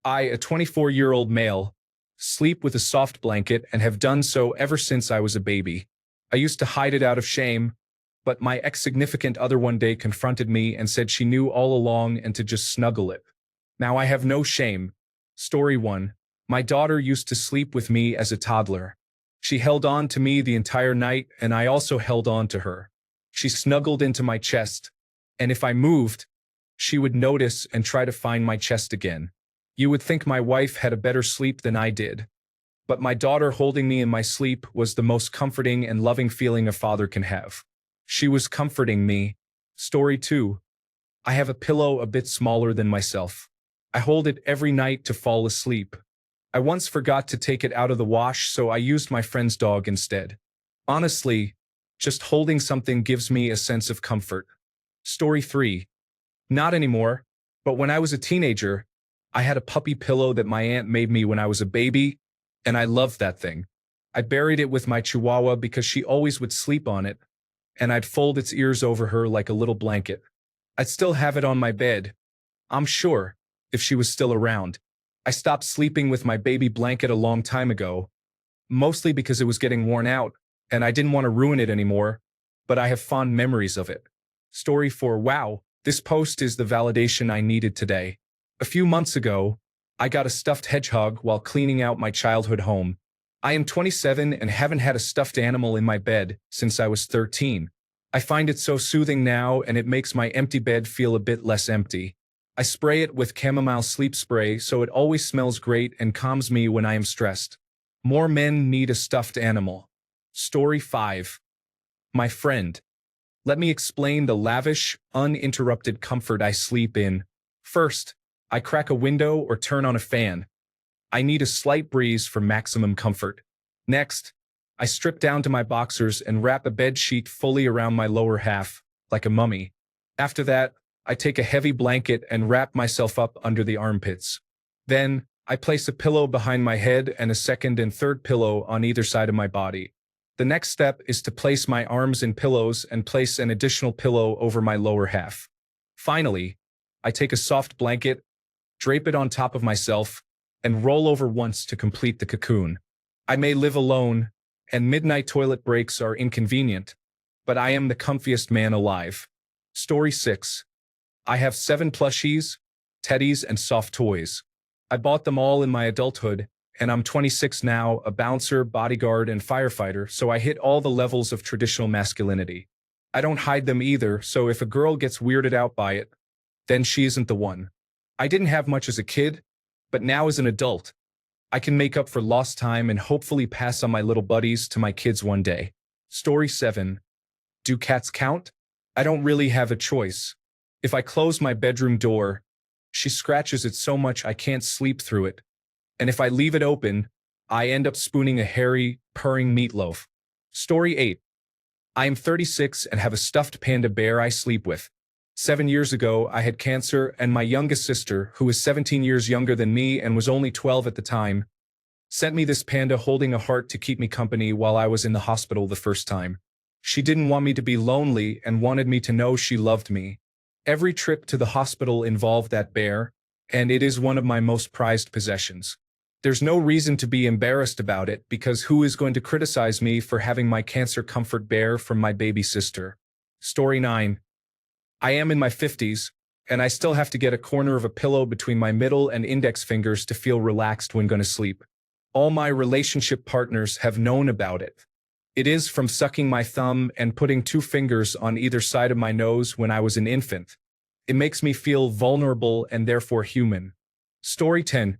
I, a 24-year-old male, sleep with a soft blanket and have done so ever since I was a baby. I used to hide it out of shame, but my ex-significant other one day confronted me and said she knew all along and to just snuggle it. Now I have no shame. Story 1. My daughter used to sleep with me as a toddler. She held on to me the entire night and I also held on to her. She snuggled into my chest, and if I moved, she would notice and try to find my chest again. You would think my wife had a better sleep than I did. But my daughter holding me in my sleep was the most comforting and loving feeling a father can have. She was comforting me. Story 2. I have a pillow a bit smaller than myself. I hold it every night to fall asleep. I once forgot to take it out of the wash, so I used my friend's dog instead. Honestly, just holding something gives me a sense of comfort. Story 3. Not anymore, but when I was a teenager, I had a puppy pillow that my aunt made me when I was a baby, and I loved that thing. I buried it with my chihuahua because she always would sleep on it, and I'd fold its ears over her like a little blanket. I'd still have it on my bed, I'm sure, if she was still around. I stopped sleeping with my baby blanket a long time ago, mostly because it was getting worn out, and I didn't want to ruin it anymore, but I have fond memories of it. Story 4. Wow, this post is the validation I needed today. A few months ago, I got a stuffed hedgehog while cleaning out my childhood home. I am 27 and haven't had a stuffed animal in my bed since I was 13. I find it so soothing now and it makes my empty bed feel a bit less empty. I spray it with chamomile sleep spray so it always smells great and calms me when I am stressed. More men need a stuffed animal. Story 5. My friend. Let me explain the lavish, uninterrupted comfort I sleep in. First, I crack a window or turn on a fan. I need a slight breeze for maximum comfort. Next, I strip down to my boxers and wrap a bed sheet fully around my lower half, like a mummy. After that, I take a heavy blanket and wrap myself up under the armpits. Then, I place a pillow behind my head and a second and third pillow on either side of my body. The next step is to place my arms in pillows and place an additional pillow over my lower half. Finally, I take a soft blanket, drape it on top of myself, and roll over once to complete the cocoon. I may live alone, and midnight toilet breaks are inconvenient, but I am the comfiest man alive. Story 6. I have 7 plushies, teddies, and soft toys. I bought them all in my adulthood, and I'm 26 now, a bouncer, bodyguard, and firefighter, so I hit all the levels of traditional masculinity. I don't hide them either, so if a girl gets weirded out by it, then she isn't the one. I didn't have much as a kid, but now as an adult, I can make up for lost time and hopefully pass on my little buddies to my kids one day. Story 7. Do cats count? I don't really have a choice. If I close my bedroom door, she scratches it so much I can't sleep through it. And if I leave it open, I end up spooning a hairy, purring meatloaf. Story 8. I am 36 and have a stuffed panda bear I sleep with. 7 years ago, I had cancer, and my youngest sister, who is 17 years younger than me and was only 12 at the time, sent me this panda holding a heart to keep me company while I was in the hospital the first time. She didn't want me to be lonely and wanted me to know she loved me. Every trip to the hospital involved that bear, and it is one of my most prized possessions. There's no reason to be embarrassed about it because who is going to criticize me for having my cancer comfort bear from my baby sister? Story 9. I am in my 50s, and I still have to get a corner of a pillow between my middle and index fingers to feel relaxed when going to sleep. All my relationship partners have known about it. It is from sucking my thumb and putting 2 fingers on either side of my nose when I was an infant. It makes me feel vulnerable and therefore human. Story 10.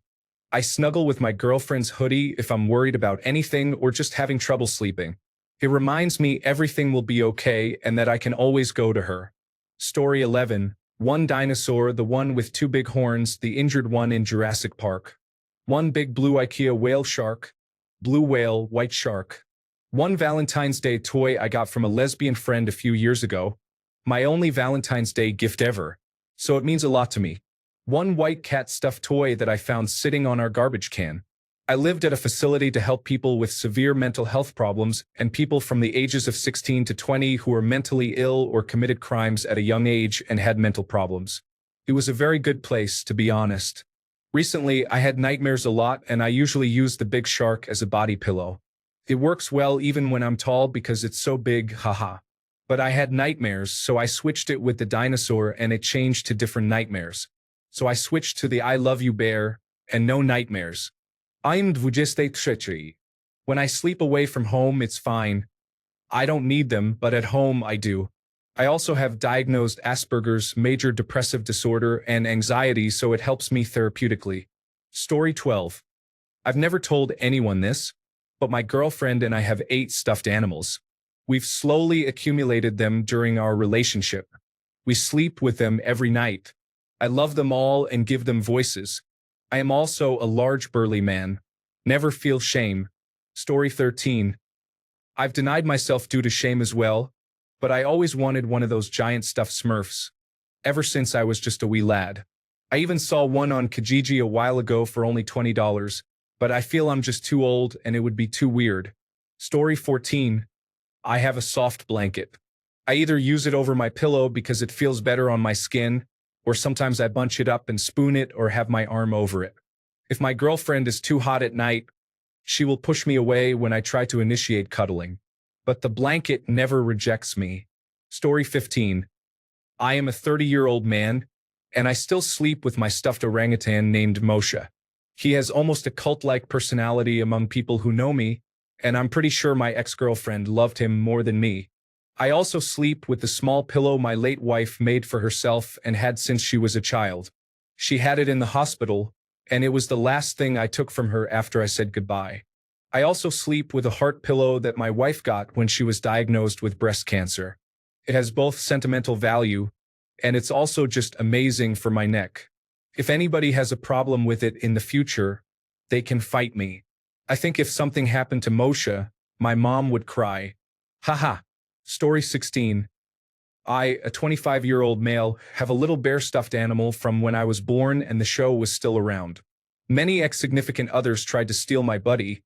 I snuggle with my girlfriend's hoodie if I'm worried about anything or just having trouble sleeping. It reminds me everything will be okay and that I can always go to her. Story 11. One dinosaur, the one with 2 big horns, the injured one in Jurassic Park. One big blue IKEA whale shark. Blue whale, white shark. One Valentine's Day toy I got from a lesbian friend a few years ago. My only Valentine's Day gift ever, so it means a lot to me. One white cat stuffed toy that I found sitting on our garbage can. I lived at a facility to help people with severe mental health problems and people from the ages of 16 to 20 who were mentally ill or committed crimes at a young age and had mental problems. It was a very good place, to be honest. Recently, I had nightmares a lot and I usually use the big shark as a body pillow. It works well even when I'm tall because it's so big, haha. But I had nightmares, so I switched it with the dinosaur and it changed to different nightmares. So I switched to the I love you bear and no nightmares. I'm 23. When I sleep away from home, it's fine. I don't need them, but at home I do. I also have diagnosed Asperger's, major depressive disorder, and anxiety, so it helps me therapeutically. Story 12. I've never told anyone this, but my girlfriend and I have 8 stuffed animals. We've slowly accumulated them during our relationship. We sleep with them every night. I love them all and give them voices. I am also a large burly man. Never feel shame. Story 13. I've denied myself due to shame as well, but I always wanted one of those giant stuffed Smurfs, ever since I was just a wee lad. I even saw one on Kijiji a while ago for only $20, but I feel I'm just too old and it would be too weird. Story 14. I have a soft blanket. I either use it over my pillow because it feels better on my skin, or sometimes I bunch it up and spoon it or have my arm over it. If my girlfriend is too hot at night, she will push me away when I try to initiate cuddling. But the blanket never rejects me. Story 15. I am a 30-year-old man, and I still sleep with my stuffed orangutan named Moshe. He has almost a cult-like personality among people who know me, and I'm pretty sure my ex-girlfriend loved him more than me. I also sleep with the small pillow my late wife made for herself and had since she was a child. She had it in the hospital, and it was the last thing I took from her after I said goodbye. I also sleep with a heart pillow that my wife got when she was diagnosed with breast cancer. It has both sentimental value, and it's also just amazing for my neck. If anybody has a problem with it in the future, they can fight me. I think if something happened to Moshe, my mom would cry. Haha. Story 16. I, a 25-year-old male, have a little bear stuffed animal from when I was born and the show was still around. Many ex-significant others tried to steal my buddy,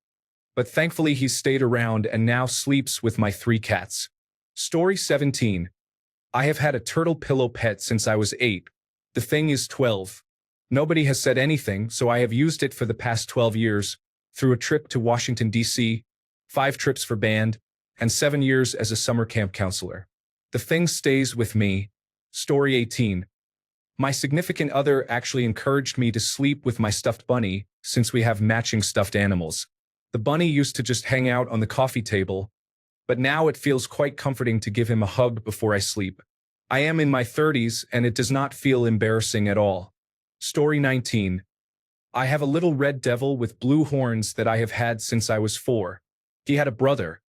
but thankfully he stayed around and now sleeps with my 3 cats. Story 17. I have had a turtle pillow pet since I was 8. The thing is 12. Nobody has said anything, so I have used it for the past 12 years, through a trip to Washington, D.C., 5 trips for band, and 7 years as a summer camp counselor. The thing stays with me. Story 18. My significant other actually encouraged me to sleep with my stuffed bunny, since we have matching stuffed animals. The bunny used to just hang out on the coffee table, but now it feels quite comforting to give him a hug before I sleep. I am in my 30s and it does not feel embarrassing at all. Story 19. I have a little red devil with blue horns that I have had since I was 4. He had a brother,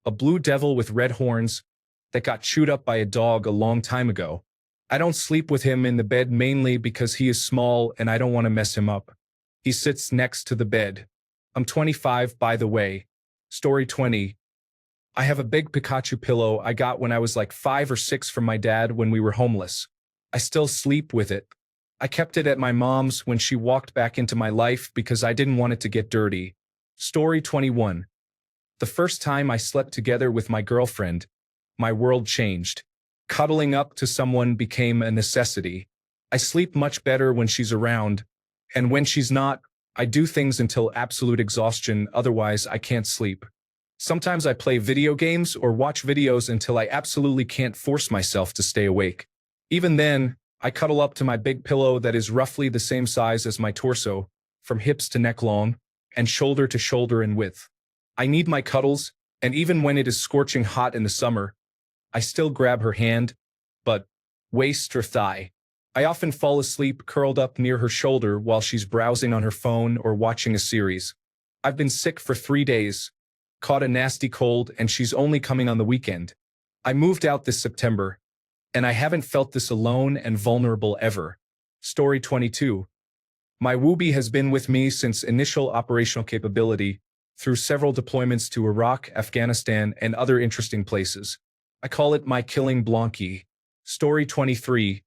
a blue devil with red horns, that got chewed up by a dog a long time ago. I don't sleep with him in the bed mainly because he is small and I don't want to mess him up. He sits next to the bed. I'm 25, by the way. Story 20. I have a big Pikachu pillow I got when I was like 5 or 6 from my dad when we were homeless. I still sleep with it. I kept it at my mom's when she walked back into my life because I didn't want it to get dirty. Story 21. The first time I slept together with my girlfriend, my world changed. Cuddling up to someone became a necessity. I sleep much better when she's around, and when she's not, I do things until absolute exhaustion, otherwise I can't sleep. Sometimes I play video games or watch videos until I absolutely can't force myself to stay awake. Even then, I cuddle up to my big pillow that is roughly the same size as my torso, from hips to neck long, and shoulder to shoulder in width. I need my cuddles, and even when it is scorching hot in the summer, I still grab her hand, but waist or thigh. I often fall asleep curled up near her shoulder while she's browsing on her phone or watching a series. I've been sick for 3 days, caught a nasty cold, and she's only coming on the weekend. I moved out this September, and I haven't felt this alone and vulnerable ever. Story 22. My Wooby has been with me since initial operational capability, through several deployments to Iraq, Afghanistan, and other interesting places. I call it my killing Blanky. Story 23.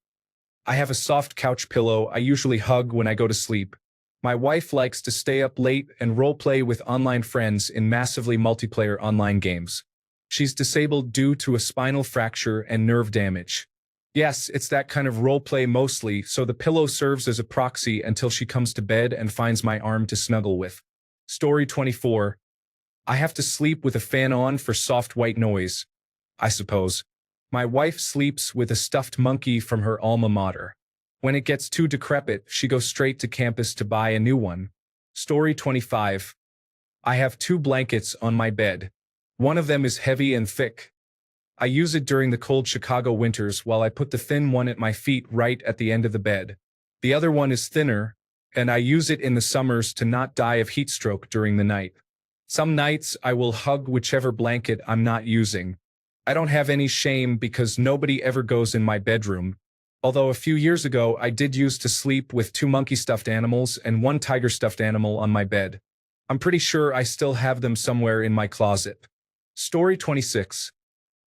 I have a soft couch pillow I usually hug when I go to sleep. My wife likes to stay up late and role-play with online friends in massively multiplayer online games. She's disabled due to a spinal fracture and nerve damage. Yes, it's that kind of role play mostly, so the pillow serves as a proxy until she comes to bed and finds my arm to snuggle with. Story 24. I have to sleep with a fan on for soft white noise, I suppose. My wife sleeps with a stuffed monkey from her alma mater. When it gets too decrepit, she goes straight to campus to buy a new one. Story 25. I have two blankets on my bed. One of them is heavy and thick. I use it during the cold Chicago winters while I put the thin one at my feet right at the end of the bed. The other one is thinner, and I use it in the summers to not die of heat stroke during the night. Some nights I will hug whichever blanket I'm not using. I don't have any shame because nobody ever goes in my bedroom. Although a few years ago I did used to sleep with two monkey stuffed animals and one tiger stuffed animal on my bed. I'm pretty sure I still have them somewhere in my closet. Story 26.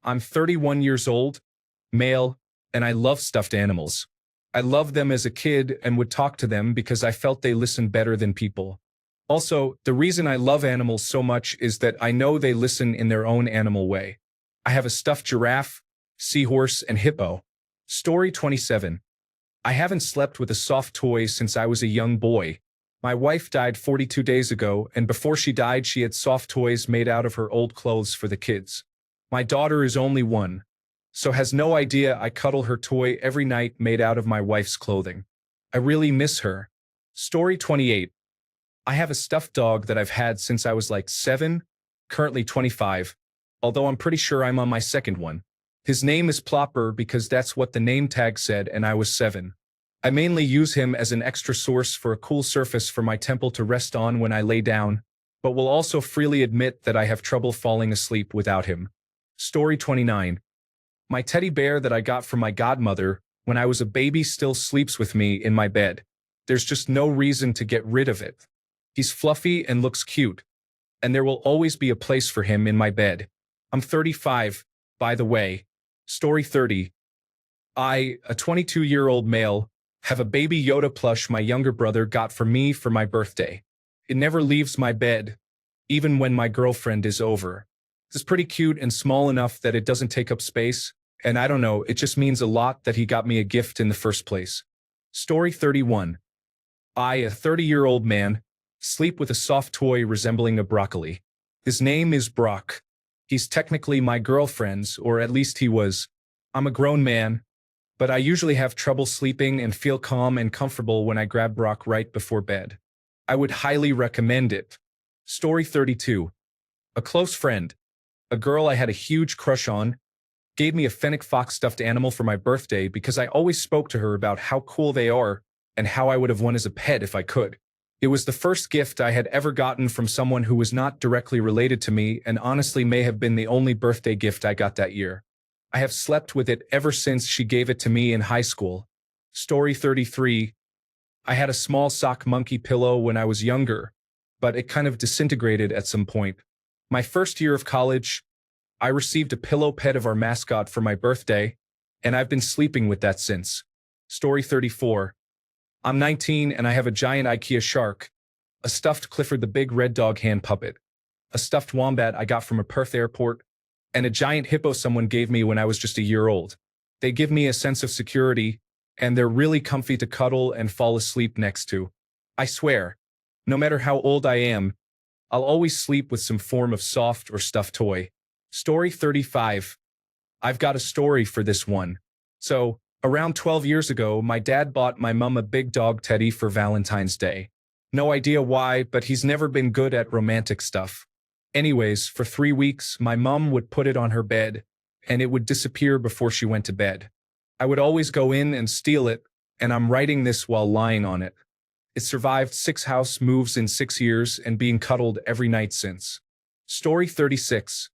I'm 31 years old, male, and I love stuffed animals. I loved them as a kid and would talk to them because I felt they listened better than people. Also, the reason I love animals so much is that I know they listen in their own animal way. I have a stuffed giraffe, seahorse, and hippo. Story 27. I haven't slept with a soft toy since I was a young boy. My wife died 42 days ago, and before she died, she had soft toys made out of her old clothes for the kids. My daughter is only one, so has no idea I cuddle her toy every night made out of my wife's clothing. I really miss her. Story 28. I have a stuffed dog that I've had since I was like 7, currently 25, although I'm pretty sure I'm on my second one. His name is Plopper because that's what the name tag said and I was 7. I mainly use him as an extra source for a cool surface for my temple to rest on when I lay down, but will also freely admit that I have trouble falling asleep without him. Story 29. My teddy bear that I got from my godmother when I was a baby still sleeps with me in my bed. There's just no reason to get rid of it. He's fluffy and looks cute, and there will always be a place for him in my bed. I'm 35, by the way. Story 30. I, a 22-year-old male, have a baby Yoda plush my younger brother got for me for my birthday. It never leaves my bed, even when my girlfriend is over. It's pretty cute and small enough that it doesn't take up space, and I don't know, it just means a lot that he got me a gift in the first place. Story 31. I, a 30-year-old man, sleep with a soft toy resembling a broccoli. His name is Brock. He's technically my girlfriend's, or at least he was. I'm a grown man, but I usually have trouble sleeping and feel calm and comfortable when I grab Brock right before bed. I would highly recommend it. Story 32. A close friend, a girl I had a huge crush on, gave me a fennec fox stuffed animal for my birthday because I always spoke to her about how cool they are and how I would have one as a pet if I could. It was the first gift I had ever gotten from someone who was not directly related to me and honestly may have been the only birthday gift I got that year. I have slept with it ever since she gave it to me in high school. Story 33. I had a small sock monkey pillow when I was younger, but it kind of disintegrated at some point. My first year of college, I received a pillow pet of our mascot for my birthday, and I've been sleeping with that since. Story 34. I'm 19 and I have a giant IKEA shark, a stuffed Clifford the Big Red Dog hand puppet, a stuffed wombat I got from a Perth airport, and a giant hippo someone gave me when I was just a year old. They give me a sense of security, and they're really comfy to cuddle and fall asleep next to. I swear, no matter how old I am, I'll always sleep with some form of soft or stuffed toy. Story 35. I've got a story for this one. So, around 12 years ago, my dad bought my mum a big dog teddy for Valentine's Day. No idea why, but he's never been good at romantic stuff. Anyways, for 3 weeks, my mum would put it on her bed, and it would disappear before she went to bed. I would always go in and steal it, and I'm writing this while lying on it. It survived 6 house moves in 6 years and being cuddled every night since. Story 36.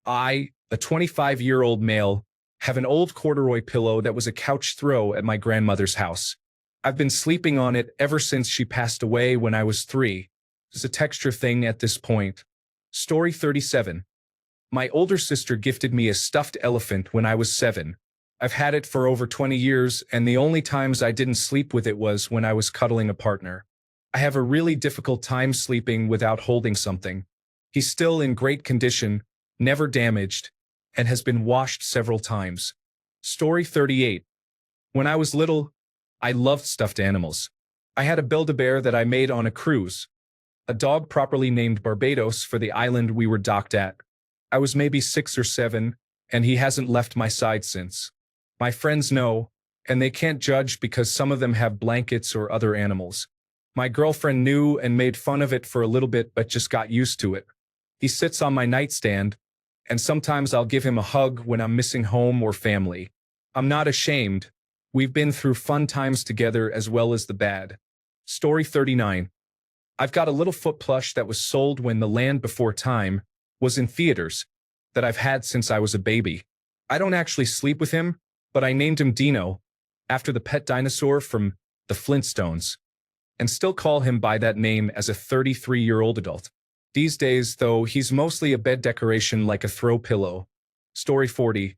I, a 25-year-old male, have an old corduroy pillow that was a couch throw at my grandmother's house. I've been sleeping on it ever since she passed away when I was 3. It's a texture thing at this point. Story 37. My older sister gifted me a stuffed elephant when I was 7. I've had it for over 20 years, and the only times I didn't sleep with it was when I was cuddling a partner. I have a really difficult time sleeping without holding something. He's still in great condition, never damaged, and has been washed several times. Story 38. When I was little, I loved stuffed animals. I had a Build-A-Bear that I made on a cruise, a dog properly named Barbados for the island we were docked at. I was maybe 6 or 7, and he hasn't left my side since. My friends know, and they can't judge because some of them have blankets or other animals. My girlfriend knew and made fun of it for a little bit but just got used to it. He sits on my nightstand, and sometimes I'll give him a hug when I'm missing home or family. I'm not ashamed. We've been through fun times together as well as the bad. Story 39. I've got a little foot plush that was sold when The Land Before Time was in theaters, that I've had since I was a baby. I don't actually sleep with him, but I named him Dino, after the pet dinosaur from the Flintstones, and still call him by that name as a 33-year-old adult. These days, though, he's mostly a bed decoration like a throw pillow. Story 40.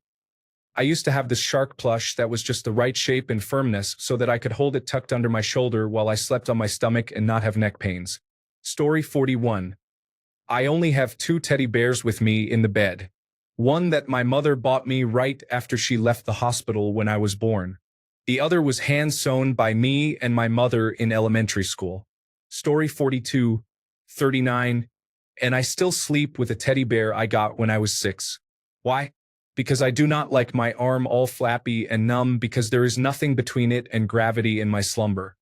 I used to have this shark plush that was just the right shape and firmness so that I could hold it tucked under my shoulder while I slept on my stomach and not have neck pains. Story 41. I only have 2 teddy bears with me in the bed. One that my mother bought me right after she left the hospital when I was born. The other was hand-sewn by me and my mother in elementary school. Story 42, 39, and I still sleep with a teddy bear I got when I was 6. Why? Because I do not like my arm all flappy and numb because there is nothing between it and gravity in my slumber.